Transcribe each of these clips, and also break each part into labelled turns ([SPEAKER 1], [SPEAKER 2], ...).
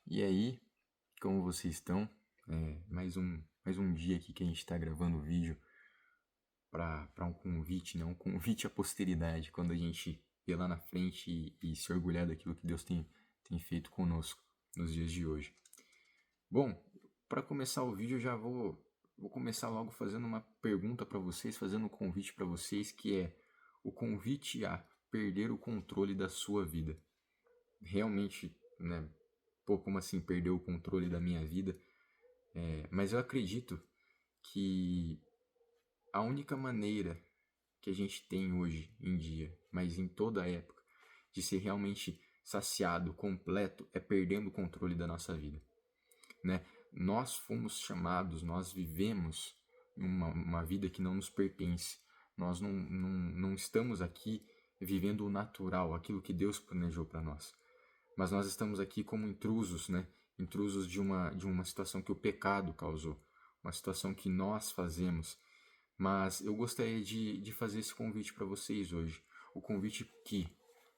[SPEAKER 1] E aí, como vocês estão? Mais um dia aqui que a gente está gravando o vídeo para um convite, né? Um convite à posteridade, quando a gente vê lá na frente e se orgulhar daquilo que Deus tem feito conosco nos dias de hoje. Bom, para começar o vídeo, eu já vou começar logo fazendo uma pergunta para vocês, fazendo um convite para vocês, que é o convite a perder o controle da sua vida. Realmente, né? Pô, como assim perder o controle da minha vida? Mas eu acredito que a única maneira que a gente tem hoje em dia, mas em toda a época, de ser realmente saciado, completo, é perdendo o controle da nossa vida, né? Nós fomos chamados, nós vivemos uma vida que não nos pertence. Nós não estamos aqui vivendo o natural, aquilo que Deus planejou para nós. Mas nós estamos aqui como intrusos, né? Intrusos de uma situação que o pecado causou, uma situação que nós fazemos. Mas eu gostaria de fazer esse convite para vocês hoje. O convite que,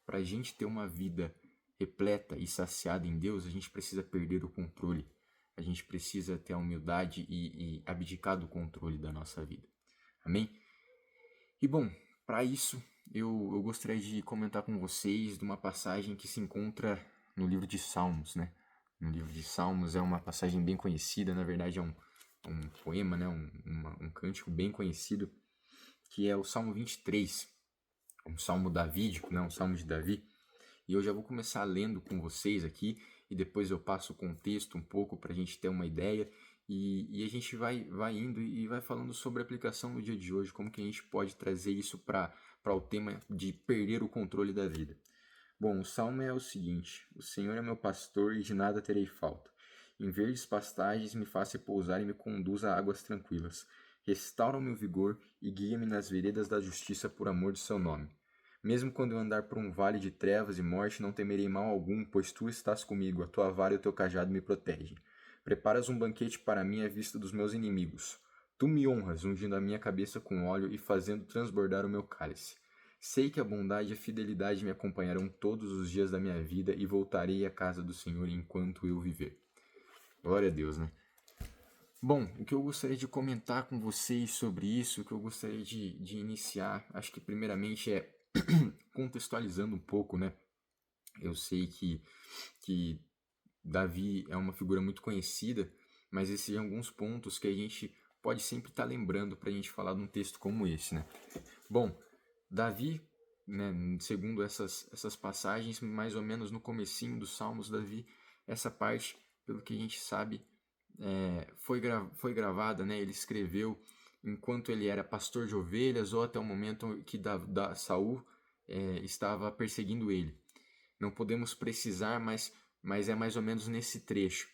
[SPEAKER 1] para a gente ter uma vida repleta e saciada em Deus, a gente precisa perder o controle. A gente precisa ter a humildade e abdicar do controle da nossa vida. Amém? E bom, para isso, eu gostaria de comentar com vocês de uma passagem que se encontra no livro de Salmos, né? No livro de Salmos é uma passagem bem conhecida, na verdade é um poema, né? Um cântico bem conhecido, que é o Salmo 23, um salmo davídico, né? Um salmo de Davi. E eu já vou começar lendo com vocês aqui, e depois eu passo o contexto um pouco para a gente ter uma ideia, e a gente vai indo e vai falando sobre a aplicação no dia de hoje, como que a gente pode trazer isso para o tema de perder o controle da vida. Bom, o salmo é o seguinte: o Senhor é meu pastor e de nada terei falta. Em verdes pastagens me faz repousar e me conduz a águas tranquilas. Restaura o meu vigor e guia-me nas veredas da justiça por amor de seu nome. Mesmo quando eu andar por um vale de trevas e morte, não temerei mal algum, pois tu estás comigo, a tua vara e o teu cajado me protegem. Preparas um banquete para mim à vista dos meus inimigos. Tu me honras, ungindo a minha cabeça com óleo e fazendo transbordar o meu cálice. Sei que a bondade e a fidelidade me acompanharão todos os dias da minha vida e voltarei à casa do Senhor enquanto eu viver. Glória a Deus, né? Bom, o que eu gostaria de comentar com vocês sobre isso, o que eu gostaria de iniciar, acho que primeiramente é contextualizando um pouco, né? Eu sei que Davi é uma figura muito conhecida, mas esses são alguns pontos que a gente pode sempre estar lembrando para a gente falar de um texto como esse, né? Bom, Davi, né, segundo essas passagens, mais ou menos no comecinho dos Salmos, Davi, essa parte, pelo que a gente sabe, foi gravada, né? Ele escreveu enquanto ele era pastor de ovelhas ou até o momento que Saul estava perseguindo ele. Não podemos precisar, mas é mais ou menos nesse trecho.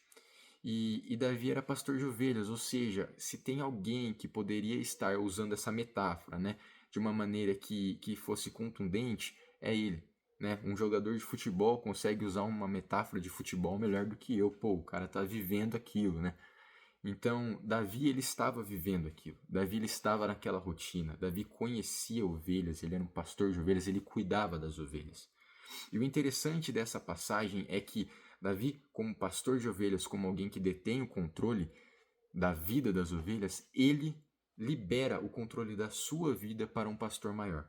[SPEAKER 1] E Davi era pastor de ovelhas, ou seja, se tem alguém que poderia estar usando essa metáfora, né, de uma maneira que fosse contundente, é ele. Né? Um jogador de futebol consegue usar uma metáfora de futebol melhor do que eu. Pô, o cara tá vivendo aquilo, né? Então, Davi, ele estava vivendo aquilo. Davi, ele estava naquela rotina. Davi conhecia ovelhas, ele era um pastor de ovelhas, ele cuidava das ovelhas. E o interessante dessa passagem é que Davi, como pastor de ovelhas, como alguém que detém o controle da vida das ovelhas, ele libera o controle da sua vida para um pastor maior.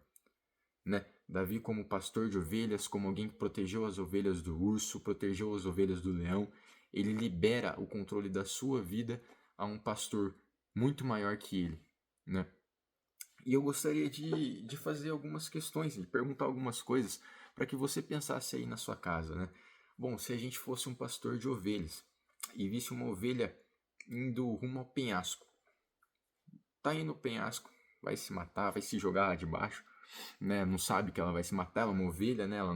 [SPEAKER 1] Né? Davi, como pastor de ovelhas, como alguém que protegeu as ovelhas do urso, protegeu as ovelhas do leão, ele libera o controle da sua vida a um pastor muito maior que ele. Né? E eu gostaria de fazer algumas questões, de perguntar algumas coisas para que você pensasse aí na sua casa, né? Bom, se a gente fosse um pastor de ovelhas e visse uma ovelha indo rumo ao penhasco, tá indo no penhasco, vai se matar, vai se jogar lá de baixo, né? Não sabe que ela vai se matar, ela é uma ovelha, né? Ela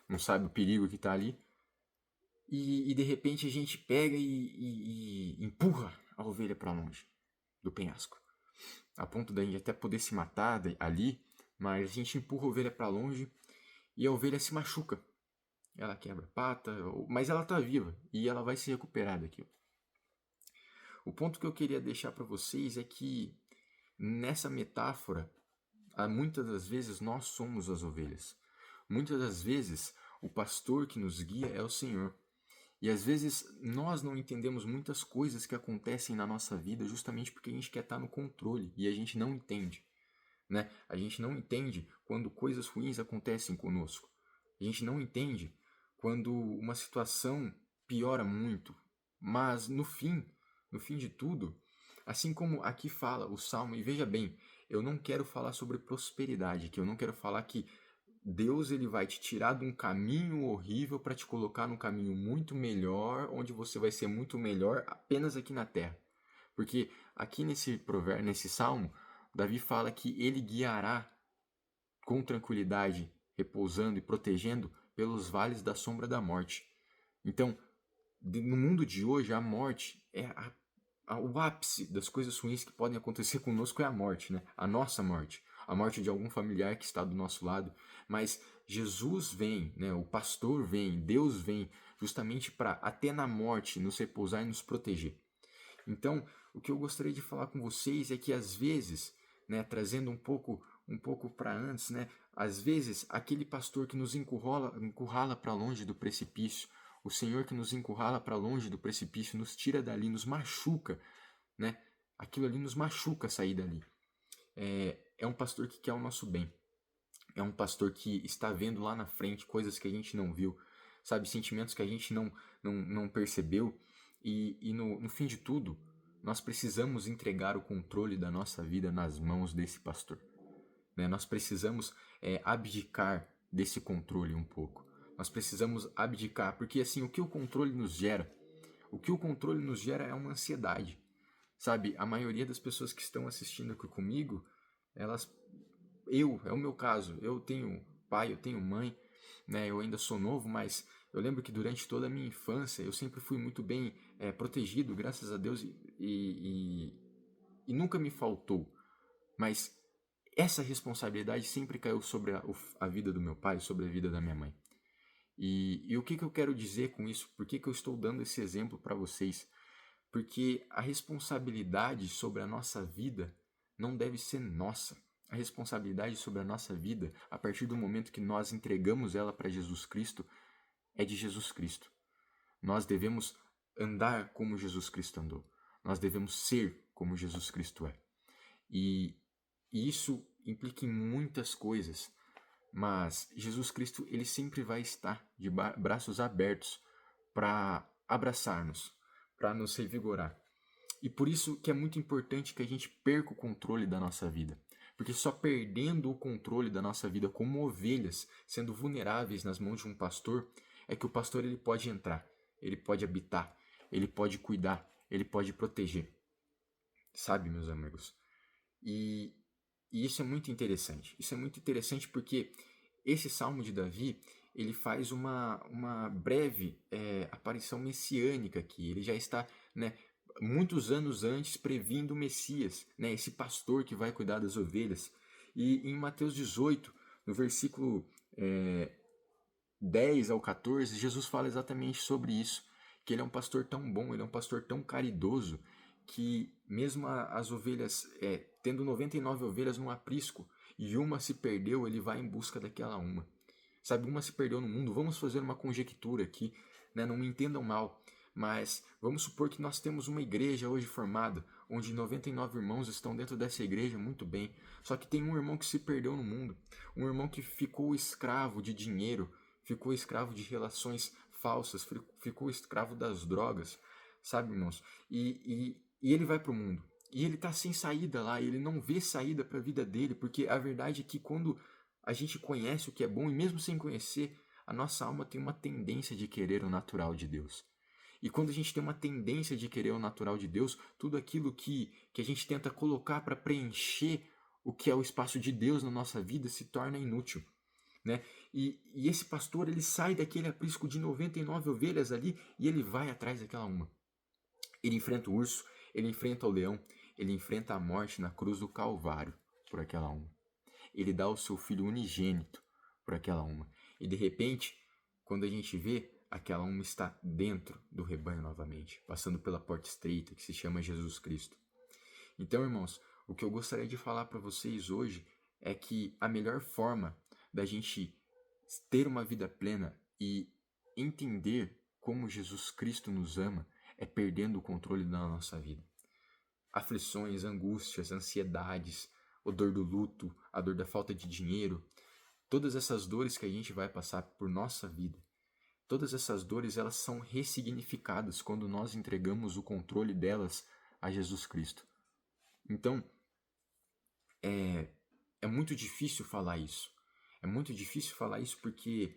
[SPEAKER 1] não sabe o perigo que tá ali. E de repente a gente pega e empurra a ovelha para longe do penhasco, a ponto da gente até poder se matar ali, mas a gente empurra a ovelha para longe e a ovelha se machuca. Ela quebra a pata, mas ela tá viva e ela vai se recuperar daquilo. O ponto que eu queria deixar para vocês é que nessa metáfora, muitas das vezes nós somos as ovelhas. Muitas das vezes o pastor que nos guia é o Senhor. E às vezes nós não entendemos muitas coisas que acontecem na nossa vida justamente porque a gente quer estar no controle e a gente não entende, né? A gente não entende quando coisas ruins acontecem conosco. A gente não entende quando uma situação piora muito. Mas no fim de tudo, assim como aqui fala o Salmo, e veja bem, eu não quero falar sobre prosperidade, que eu não quero falar que Deus ele vai te tirar de um caminho horrível para te colocar num caminho muito melhor, onde você vai ser muito melhor apenas aqui na terra. Porque aqui nesse provérbio, nesse salmo, Davi fala que ele guiará com tranquilidade, repousando e protegendo pelos vales da sombra da morte. Então, no mundo de hoje, a morte é o ápice das coisas ruins que podem acontecer conosco é a morte, né? A nossa morte, a morte de algum familiar que está do nosso lado. Mas Jesus vem, né? O pastor vem, Deus vem, justamente para até na morte nos repousar e nos proteger. Então, o que eu gostaria de falar com vocês é que às vezes, né, trazendo um pouco para antes, né, às vezes aquele pastor que nos encurrala para longe do precipício, o Senhor que nos encurrala para longe do precipício, nos tira dali, nos machuca, né? Aquilo ali nos machuca sair dali. É um pastor que quer o nosso bem. É um pastor que está vendo lá na frente coisas que a gente não viu, sabe? Sentimentos que a gente não percebeu. E no fim de tudo, nós precisamos entregar o controle da nossa vida nas mãos desse pastor. Né? Nós precisamos abdicar desse controle um pouco. Nós precisamos abdicar, porque assim, o que o controle nos gera? O que o controle nos gera é uma ansiedade. Sabe, a maioria das pessoas que estão assistindo aqui comigo, elas é o meu caso, eu tenho pai, eu tenho mãe, né? Eu ainda sou novo, mas eu lembro que durante toda a minha infância eu sempre fui muito bem protegido, graças a Deus, e nunca me faltou. Mas essa responsabilidade sempre caiu sobre a vida do meu pai, sobre a vida da minha mãe. E o que eu quero dizer com isso? Por que eu estou dando esse exemplo para vocês? Porque a responsabilidade sobre a nossa vida não deve ser nossa. A responsabilidade sobre a nossa vida, a partir do momento que nós entregamos ela para Jesus Cristo, é de Jesus Cristo. Nós devemos andar como Jesus Cristo andou. Nós devemos ser como Jesus Cristo é. E isso implica em muitas coisas, mas Jesus Cristo ele sempre vai estar de braços abertos para abraçar-nos, para nos revigorar. E por isso que é muito importante que a gente perca o controle da nossa vida. Porque só perdendo o controle da nossa vida como ovelhas, sendo vulneráveis nas mãos de um pastor, é que o pastor ele pode entrar, ele pode habitar, ele pode cuidar, ele pode proteger. Sabe, meus amigos? E, e isso é muito interessante. Isso é muito interessante porque esse Salmo de Davi, ele faz uma breve aparição messiânica aqui. Ele já está, né, muitos anos antes previndo o Messias, né, esse pastor que vai cuidar das ovelhas. E em Mateus 18, no versículo 10 ao 14, Jesus fala exatamente sobre isso, que ele é um pastor tão bom, ele é um pastor tão caridoso, que mesmo as ovelhas, tendo 99 ovelhas num aprisco, e uma se perdeu, ele vai em busca daquela uma. Sabe, uma se perdeu no mundo, vamos fazer uma conjectura aqui, né? Não me entendam mal, mas vamos supor que nós temos uma igreja hoje formada, onde 99 irmãos estão dentro dessa igreja, muito bem, só que tem um irmão que se perdeu no mundo, um irmão que ficou escravo de dinheiro, ficou escravo de relações falsas, ficou escravo das drogas, sabe, irmãos? E ele vai para o mundo. E ele está sem saída lá, ele não vê saída para a vida dele, porque a verdade é que quando a gente conhece o que é bom, e mesmo sem conhecer, a nossa alma tem uma tendência de querer o natural de Deus. E quando a gente tem uma tendência de querer o natural de Deus, tudo aquilo que a gente tenta colocar para preencher o que é o espaço de Deus na nossa vida se torna inútil. Né? E esse pastor ele sai daquele aprisco de 99 ovelhas ali e ele vai atrás daquela uma. Ele enfrenta o urso, ele enfrenta o leão, ele enfrenta a morte na cruz do Calvário por aquela uma. Ele dá o seu filho unigênito por aquela uma. E de repente, quando a gente vê, aquela uma está dentro do rebanho novamente, passando pela porta estreita que se chama Jesus Cristo. Então, irmãos, o que eu gostaria de falar para vocês hoje é que a melhor forma da gente ter uma vida plena e entender como Jesus Cristo nos ama é perdendo o controle da nossa vida. Aflições, angústias, ansiedades, a dor do luto, a dor da falta de dinheiro, todas essas dores que a gente vai passar por nossa vida, todas essas dores elas são ressignificadas quando nós entregamos o controle delas a Jesus Cristo. Então, é muito difícil falar isso. É muito difícil falar isso porque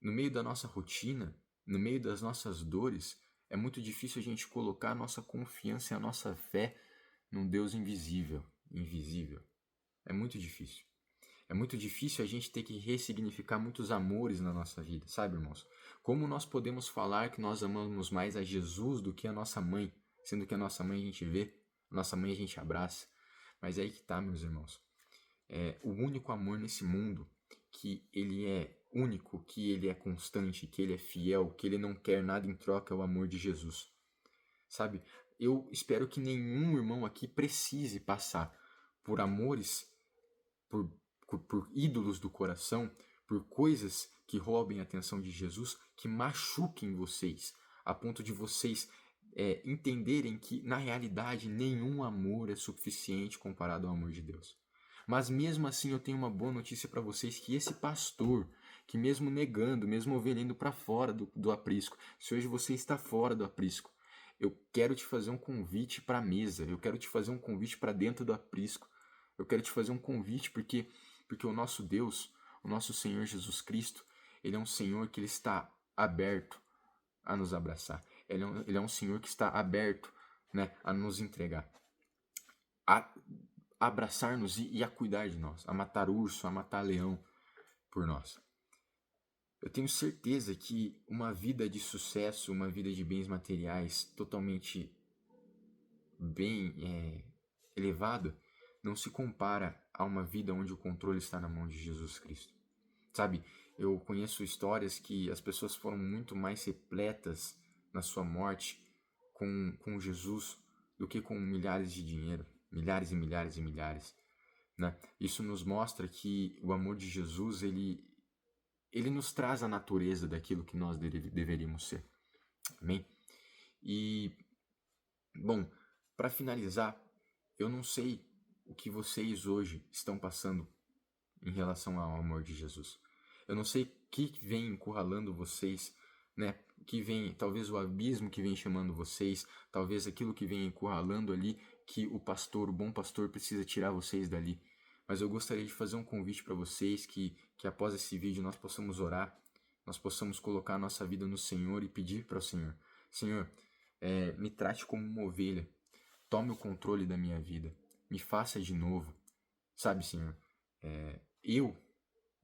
[SPEAKER 1] no meio da nossa rotina, no meio das nossas dores, é muito difícil a gente colocar a nossa confiança e a nossa fé num Deus invisível. É muito difícil. É muito difícil a gente ter que ressignificar muitos amores na nossa vida, sabe, irmãos? Como nós podemos falar que nós amamos mais a Jesus do que a nossa mãe, sendo que a nossa mãe a gente vê, a nossa mãe a gente abraça. Mas é aí que tá, meus irmãos. É o único amor nesse mundo que ele é único, que ele é constante, que ele é fiel, que ele não quer nada em troca é o amor de Jesus. Sabe? Eu espero que nenhum irmão aqui precise passar por amores, por ídolos do coração, por coisas que roubem a atenção de Jesus, que machuquem vocês, a ponto de vocês entenderem que, na realidade, nenhum amor é suficiente comparado ao amor de Deus. Mas mesmo assim eu tenho uma boa notícia para vocês, que esse pastor, que mesmo negando, mesmo ovelhando para fora do aprisco, se hoje você está fora do aprisco, eu quero te fazer um convite para a mesa, eu quero te fazer um convite para dentro do aprisco, eu quero te fazer um convite porque o nosso Deus, o nosso Senhor Jesus Cristo, ele é um Senhor que ele está aberto a nos abraçar, ele é um Senhor que está aberto, né, a nos entregar, a abraçar-nos e a cuidar de nós, a matar urso, a matar leão por nós. Eu tenho certeza que uma vida de sucesso, uma vida de bens materiais totalmente bem elevada, não se compara a uma vida onde o controle está na mão de Jesus Cristo. Sabe, eu conheço histórias que as pessoas foram muito mais repletas na sua morte com Jesus do que com milhares de dinheiro, milhares e milhares e milhares, né? Isso nos mostra que o amor de Jesus, ele nos traz a natureza daquilo que nós deveríamos ser. Amém? E, bom, para finalizar, eu não sei o que vocês hoje estão passando em relação ao amor de Jesus. Eu não sei o que vem encurralando vocês, né? Que vem, talvez o abismo que vem chamando vocês, talvez aquilo que vem encurralando ali, que o pastor, o bom pastor, precisa tirar vocês dali. Mas eu gostaria de fazer um convite para vocês que após esse vídeo nós possamos orar, nós possamos colocar a nossa vida no Senhor e pedir para o Senhor: Senhor, me trate como uma ovelha, tome o controle da minha vida, me faça de novo. Sabe, Senhor,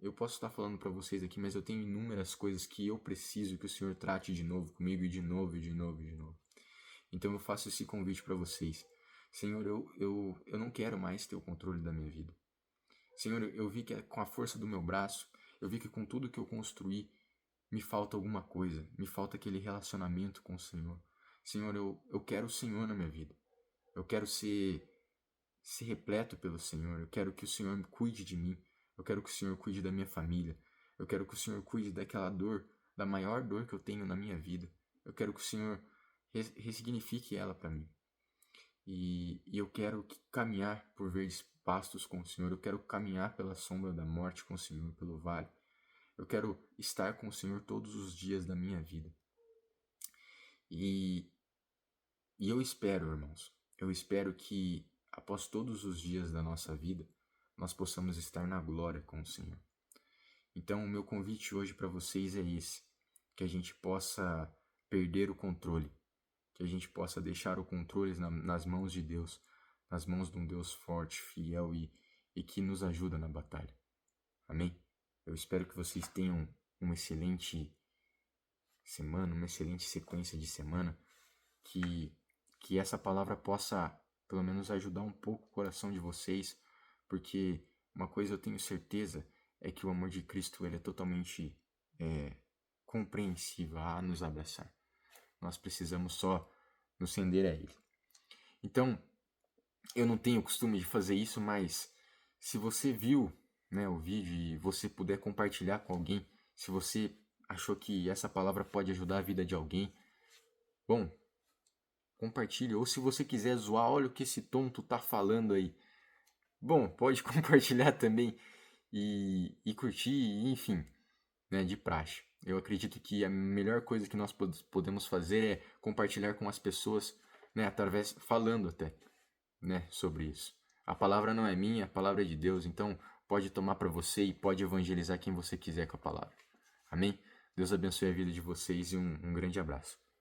[SPEAKER 1] eu posso estar falando para vocês aqui, mas eu tenho inúmeras coisas que eu preciso que o Senhor trate de novo comigo, e de novo, e de novo, e de novo. Então eu faço esse convite para vocês. Senhor, eu não quero mais ter o controle da minha vida. Senhor, eu vi que com a força do meu braço, eu vi que com tudo que eu construí, me falta alguma coisa, me falta aquele relacionamento com o Senhor. Senhor, eu quero o Senhor na minha vida. Eu quero ser repleto pelo Senhor. Eu quero que o Senhor me cuide de mim. Eu quero que o Senhor cuide da minha família. Eu quero que o Senhor cuide daquela dor, da maior dor que eu tenho na minha vida. Eu quero que o Senhor ressignifique ela para mim. E eu quero caminhar por verdes pastos com o Senhor. Eu quero caminhar pela sombra da morte com o Senhor, pelo vale. Eu quero estar com o Senhor todos os dias da minha vida. E eu espero, irmãos, eu espero que após todos os dias da nossa vida, nós possamos estar na glória com o Senhor. Então, o meu convite hoje para vocês é esse: que a gente possa perder o controle, que a gente possa deixar o controle nas mãos de Deus, nas mãos de um Deus forte, fiel e que nos ajuda na batalha. Amém? Eu espero que vocês tenham uma excelente semana, uma excelente sequência de semana, que essa palavra possa pelo menos ajudar um pouco o coração de vocês, porque uma coisa eu tenho certeza é que o amor de Cristo ele é totalmente compreensível a nos abraçar. Nós precisamos só nos render a Ele. Então, eu não tenho o costume de fazer isso, mas se você viu, né, o vídeo e você puder compartilhar com alguém, se você achou que essa palavra pode ajudar a vida de alguém, bom, compartilhe. Ou se você quiser zoar, olha o que esse tonto tá falando aí. Bom, pode compartilhar também e curtir, enfim, né, de praxe. Eu acredito que a melhor coisa que nós podemos fazer é compartilhar com as pessoas, né, através, falando até, né, sobre isso. A palavra não é minha, a palavra é de Deus, então pode tomar para você e pode evangelizar quem você quiser com a palavra. Amém? Deus abençoe a vida de vocês e um grande abraço.